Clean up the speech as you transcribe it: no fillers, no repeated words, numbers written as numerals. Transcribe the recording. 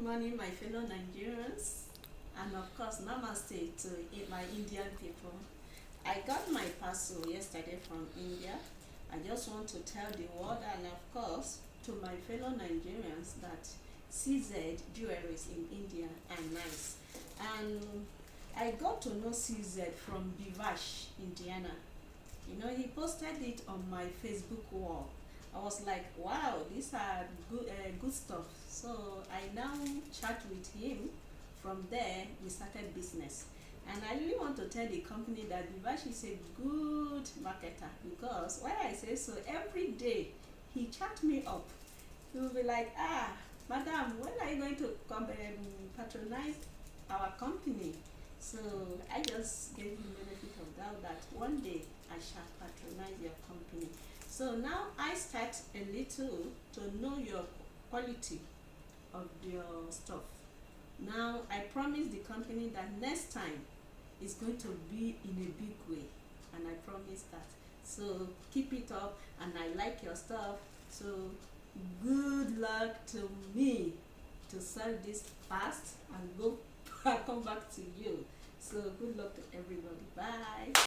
morning, my fellow Nigerians, and of course, namaste to my Indian people. I got my parcel yesterday from India. I just want to tell the world and, of course, to my fellow Nigerians that CZ jewelries in India are nice. And I got to know CZ from Bivash, Indiana. You know, he posted it on my Facebook wall. I was like, wow, these are good stuff. So I now chat with him. From there, we started business. And I really want to tell the company that Vivash is a good marketer, because why I say so, every day he chat me up. He will be like, madam, when are you going to come patronize our company? So I just gave him benefit of doubt that one day I shall patronize your company. So now I start a little to know your quality of your stuff. Now I promise the company that next time it's going to be in a big way, and I promise that. So keep it up, and I like your stuff. So good luck to me to sell this fast and go come back to you. So good luck to everybody. Bye.